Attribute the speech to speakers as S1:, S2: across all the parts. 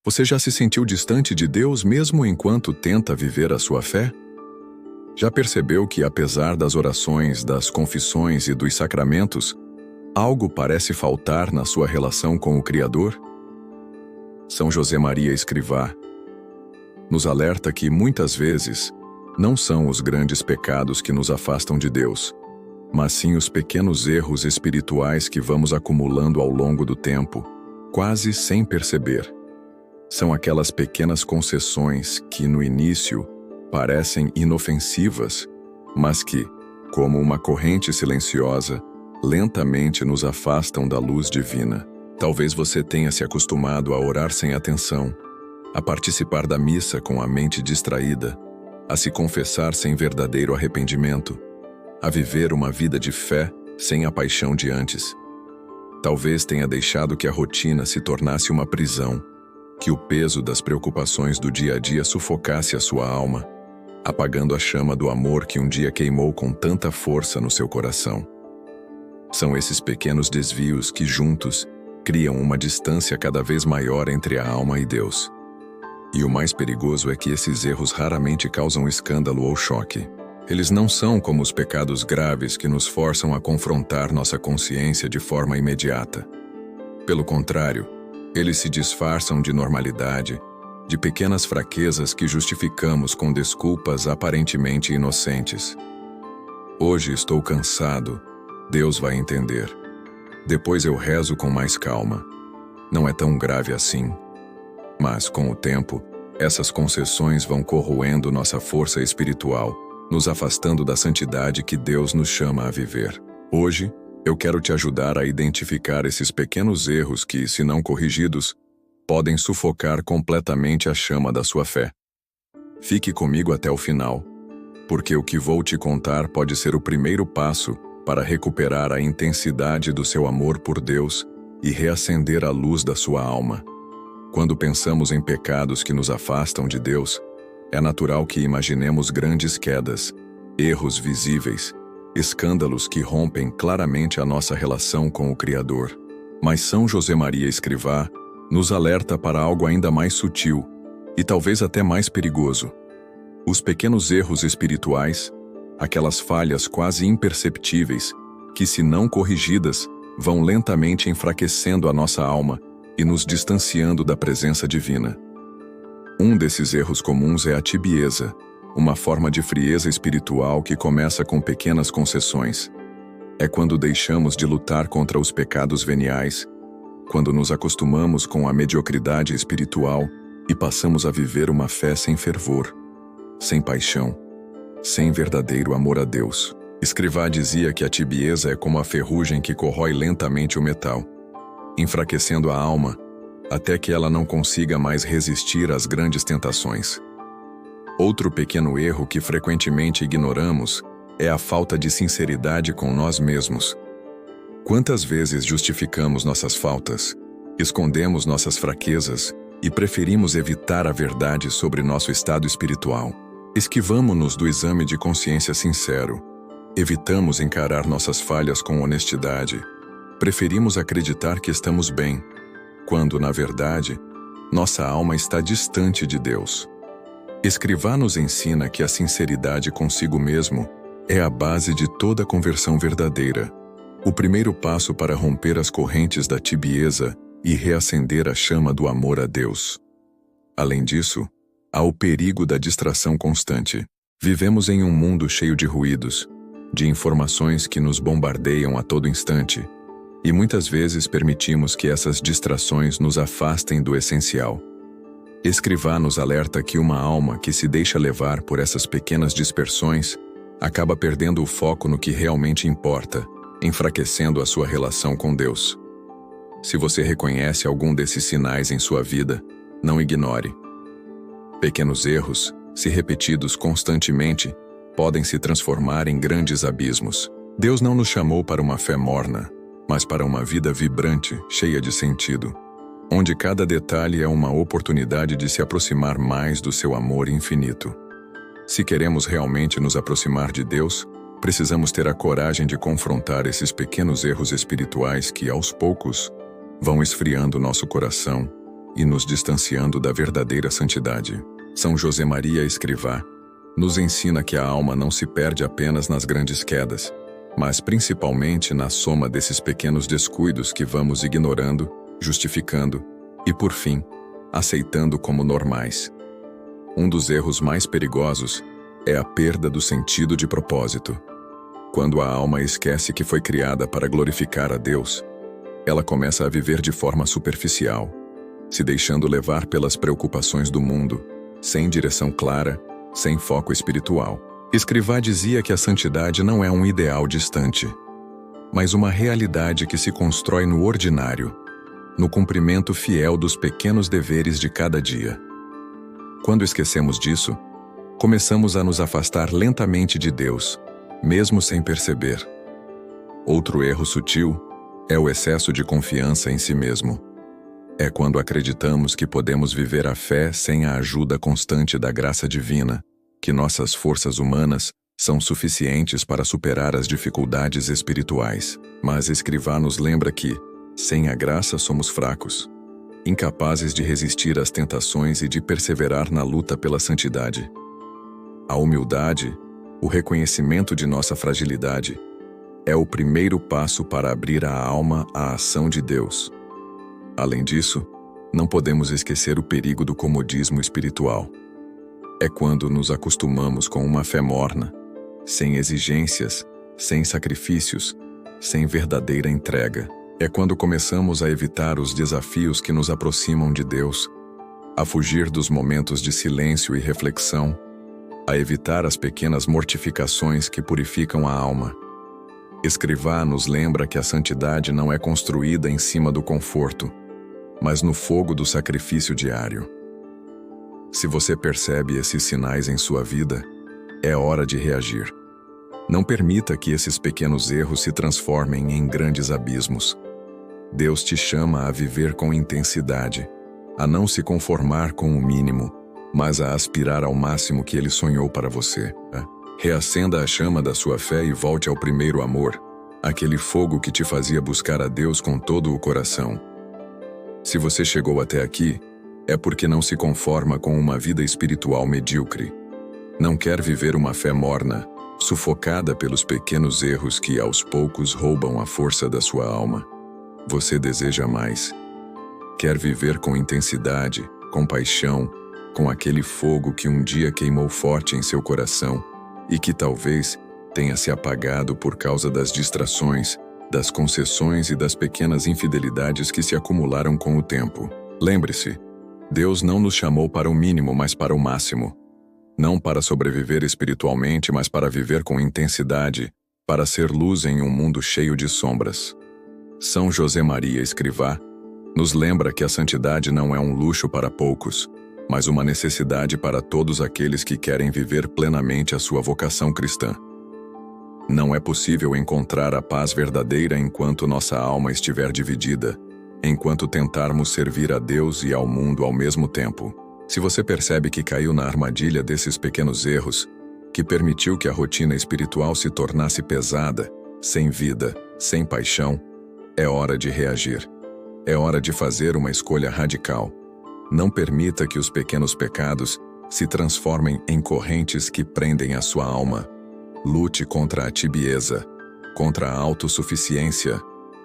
S1: Você já se sentiu distante de Deus mesmo enquanto tenta viver a sua fé? Já percebeu que, apesar das orações, das confissões e dos sacramentos, algo parece faltar na sua relação com o Criador? São José Maria Escrivá nos alerta que, muitas vezes, não são os grandes pecados que nos afastam de Deus, mas sim os pequenos erros espirituais que vamos acumulando ao longo do tempo, quase sem perceber. São aquelas pequenas concessões que, no início, parecem inofensivas, mas que, como uma corrente silenciosa, lentamente nos afastam da luz divina. Talvez você tenha se acostumado a orar sem atenção, a participar da missa com a mente distraída, a se confessar sem verdadeiro arrependimento, a viver uma vida de fé sem a paixão de antes. Talvez tenha deixado que a rotina se tornasse uma prisão, que o peso das preocupações do dia a dia sufocasse a sua alma, apagando a chama do amor que um dia queimou com tanta força no seu coração. São esses pequenos desvios que, juntos, criam uma distância cada vez maior entre a alma e Deus. E o mais perigoso é que esses erros raramente causam escândalo ou choque. Eles não são como os pecados graves que nos forçam a confrontar nossa consciência de forma imediata. Pelo contrário, eles se disfarçam de normalidade, de pequenas fraquezas que justificamos com desculpas aparentemente inocentes. Hoje estou cansado, Deus vai entender. Depois eu rezo com mais calma. Não é tão grave assim. Mas, com o tempo, essas concessões vão corroendo nossa força espiritual, nos afastando da santidade que Deus nos chama a viver. Hoje, eu quero te ajudar a identificar esses pequenos erros que, se não corrigidos, podem sufocar completamente a chama da sua fé. Fique comigo até o final, porque o que vou te contar pode ser o primeiro passo para recuperar a intensidade do seu amor por Deus e reacender a luz da sua alma. Quando pensamos em pecados que nos afastam de Deus, é natural que imaginemos grandes quedas, erros visíveis, escândalos que rompem claramente a nossa relação com o Criador. Mas São José Maria Escrivá nos alerta para algo ainda mais sutil e talvez até mais perigoso. Os pequenos erros espirituais, aquelas falhas quase imperceptíveis, que, se não corrigidas, vão lentamente enfraquecendo a nossa alma e nos distanciando da presença divina. Um desses erros comuns é a tibieza, uma forma de frieza espiritual que começa com pequenas concessões. É quando deixamos de lutar contra os pecados veniais, quando nos acostumamos com a mediocridade espiritual e passamos a viver uma fé sem fervor, sem paixão, sem verdadeiro amor a Deus. Escrivá dizia que a tibieza é como a ferrugem que corrói lentamente o metal, enfraquecendo a alma, até que ela não consiga mais resistir às grandes tentações. Outro pequeno erro que frequentemente ignoramos é a falta de sinceridade com nós mesmos. Quantas vezes justificamos nossas faltas, escondemos nossas fraquezas e preferimos evitar a verdade sobre nosso estado espiritual? Esquivamo-nos do exame de consciência sincero, evitamos encarar nossas falhas com honestidade, preferimos acreditar que estamos bem, quando, na verdade, nossa alma está distante de Deus. Escrivá nos ensina que a sinceridade consigo mesmo é a base de toda conversão verdadeira, o primeiro passo para romper as correntes da tibieza e reacender a chama do amor a Deus. Além disso, há o perigo da distração constante. Vivemos em um mundo cheio de ruídos, de informações que nos bombardeiam a todo instante, e muitas vezes permitimos que essas distrações nos afastem do essencial. Escrivá nos alerta que uma alma que se deixa levar por essas pequenas dispersões acaba perdendo o foco no que realmente importa, enfraquecendo a sua relação com Deus. Se você reconhece algum desses sinais em sua vida, não ignore. Pequenos erros, se repetidos constantemente, podem se transformar em grandes abismos. Deus não nos chamou para uma fé morna, mas para uma vida vibrante, cheia de sentido, onde cada detalhe é uma oportunidade de se aproximar mais do seu amor infinito. Se queremos realmente nos aproximar de Deus, precisamos ter a coragem de confrontar esses pequenos erros espirituais que, aos poucos, vão esfriando nosso coração e nos distanciando da verdadeira santidade. São José Maria Escrivá nos ensina que a alma não se perde apenas nas grandes quedas, mas principalmente na soma desses pequenos descuidos que vamos ignorando, justificando e, por fim, aceitando como normais. Um dos erros mais perigosos é a perda do sentido de propósito. Quando a alma esquece que foi criada para glorificar a Deus, ela começa a viver de forma superficial, se deixando levar pelas preocupações do mundo, sem direção clara, sem foco espiritual. Escrivá dizia que a santidade não é um ideal distante, mas uma realidade que se constrói no ordinário, no cumprimento fiel dos pequenos deveres de cada dia. Quando esquecemos disso, começamos a nos afastar lentamente de Deus, mesmo sem perceber. Outro erro sutil é o excesso de confiança em si mesmo. É quando acreditamos que podemos viver a fé sem a ajuda constante da graça divina, que nossas forças humanas são suficientes para superar as dificuldades espirituais. Mas Escrivá nos lembra que, sem a graça, somos fracos, incapazes de resistir às tentações e de perseverar na luta pela santidade. A humildade, o reconhecimento de nossa fragilidade, é o primeiro passo para abrir a alma à ação de Deus. Além disso, não podemos esquecer o perigo do comodismo espiritual. É quando nos acostumamos com uma fé morna, sem exigências, sem sacrifícios, sem verdadeira entrega. É quando começamos a evitar os desafios que nos aproximam de Deus, a fugir dos momentos de silêncio e reflexão, a evitar as pequenas mortificações que purificam a alma. Escrivá nos lembra que a santidade não é construída em cima do conforto, mas no fogo do sacrifício diário. Se você percebe esses sinais em sua vida, é hora de reagir. Não permita que esses pequenos erros se transformem em grandes abismos. Deus te chama a viver com intensidade, a não se conformar com o mínimo, mas a aspirar ao máximo que Ele sonhou para você. Reacenda a chama da sua fé e volte ao primeiro amor, aquele fogo que te fazia buscar a Deus com todo o coração. Se você chegou até aqui, é porque não se conforma com uma vida espiritual medíocre. Não quer viver uma fé morna, sufocada pelos pequenos erros que aos poucos roubam a força da sua alma. Você deseja mais. Quer viver com intensidade, com paixão, com aquele fogo que um dia queimou forte em seu coração e que talvez tenha se apagado por causa das distrações, das concessões e das pequenas infidelidades que se acumularam com o tempo. Lembre-se, Deus não nos chamou para o mínimo, mas para o máximo. Não para sobreviver espiritualmente, mas para viver com intensidade, para ser luz em um mundo cheio de sombras. São José Maria Escrivá nos lembra que a santidade não é um luxo para poucos, mas uma necessidade para todos aqueles que querem viver plenamente a sua vocação cristã. Não é possível encontrar a paz verdadeira enquanto nossa alma estiver dividida, enquanto tentarmos servir a Deus e ao mundo ao mesmo tempo. Se você percebe que caiu na armadilha desses pequenos erros, que permitiu que a rotina espiritual se tornasse pesada, sem vida, sem paixão, é hora de reagir. É hora de fazer uma escolha radical. Não permita que os pequenos pecados se transformem em correntes que prendem a sua alma. Lute contra a tibieza, contra a autossuficiência,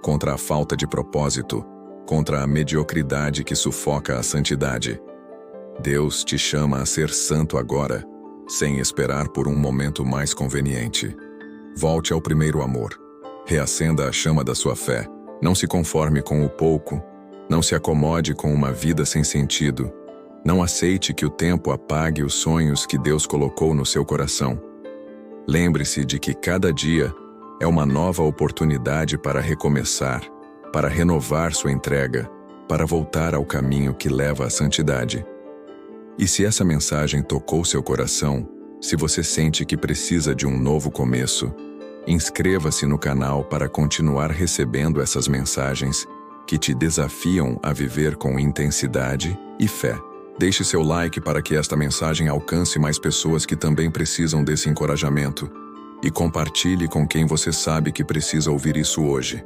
S1: contra a falta de propósito, contra a mediocridade que sufoca a santidade. Deus te chama a ser santo agora, sem esperar por um momento mais conveniente. Volte ao primeiro amor. Reacenda a chama da sua fé. Não se conforme com o pouco. Não se acomode com uma vida sem sentido. Não aceite que o tempo apague os sonhos que Deus colocou no seu coração. Lembre-se de que cada dia é uma nova oportunidade para recomeçar, para renovar sua entrega, para voltar ao caminho que leva à santidade. E se essa mensagem tocou seu coração, se você sente que precisa de um novo começo, inscreva-se no canal para continuar recebendo essas mensagens que te desafiam a viver com intensidade e fé. Deixe seu like para que esta mensagem alcance mais pessoas que também precisam desse encorajamento. E compartilhe com quem você sabe que precisa ouvir isso hoje.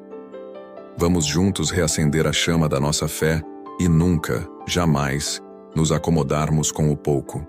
S1: Vamos juntos reacender a chama da nossa fé e nunca, jamais, nos acomodarmos com o pouco.